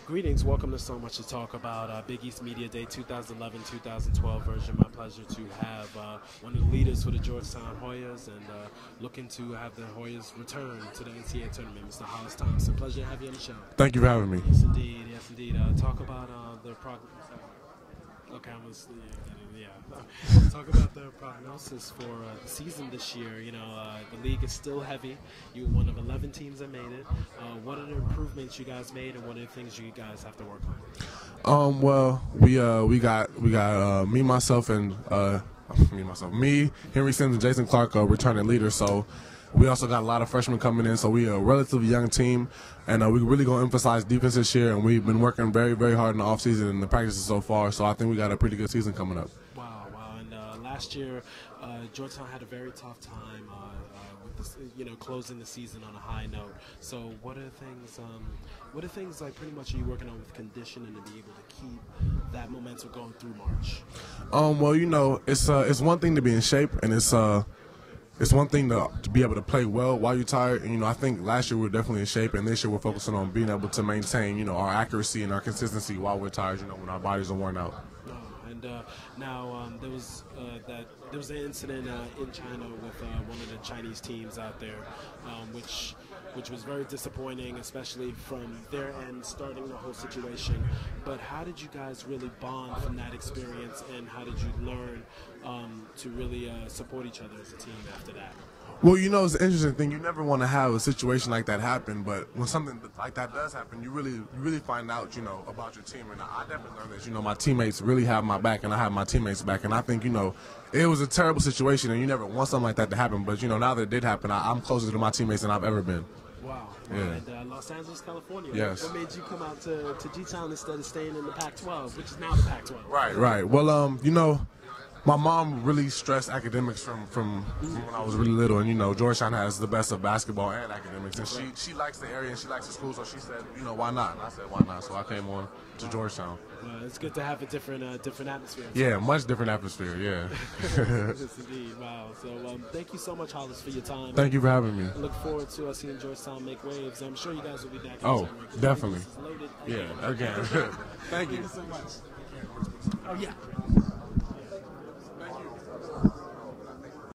Greetings, welcome to So Much to Talk About Big East Media Day 2011-2012 version. My pleasure to have one of the leaders for the Georgetown Hoyas and looking to have the Hoyas return to the NCAA tournament, Mr. Hollis Thompson. Pleasure to have you on the show. Thank you for having me. Yes, indeed. Yes, indeed. Talk about the progress. Okay, talk about the prognosis for the season this year. You know, the league is still heavy. You're one of 11 teams that made it. What are the improvements you guys made, and what are the things you guys have to work on? Well, we got me, Henry Sims, and Jason Clark, returning leaders. So we also got a lot of freshmen coming in. So we're a relatively young team, and we're really going to emphasize defense this year. And we've been working very, very hard in the offseason and the practices so far. So I think we got a pretty good season coming up. Wow. And last year, Georgetown had a very tough time with this, closing the season on a high note. So what are things like pretty much are you working on with conditioning to be able to keep that momentum going through March? Well, it's one thing to be in shape, and it's one thing to be able to play well while you're tired. And, I think last year we were definitely in shape, and this year we're focusing on being able to maintain, our accuracy and our consistency while we're tired, when our bodies are worn out. And now there was an incident in China with one of the Chinese teams out there, which was very disappointing, especially from their end, starting the whole situation. But how did you guys really bond from that experience, and how did you learn to really support each other as a team after that? Well, it's an interesting thing. You never want to have a situation like that happen, but when something like that does happen, you really find out, about your team. And I definitely learned that, my teammates really have my back, and I have my teammates' back. And I think, it was a terrible situation, and you never want something like that to happen. But, now that it did happen, I'm closer to my teammates than I've ever been. Wow. Yeah. And Los Angeles, California. Yes. What made you come out to G-Town instead of staying in the Pac-12, which is now the Pac-12? Right. Well, my mom really stressed academics from when I was really little, and Georgetown has the best of basketball and academics, and she likes the area and she likes the school, so she said, why not? And I said, why not? So I came on to Georgetown. It's good to have a different atmosphere. Yeah, much different atmosphere. Yeah. Yes, indeed. Wow. So thank you so much, Hollis, for your time. Thank you for having me. I look forward to seeing Georgetown make waves. I'm sure you guys will be back. Oh, definitely. Loaded. Yeah. Again. Thank you so much. Oh yeah.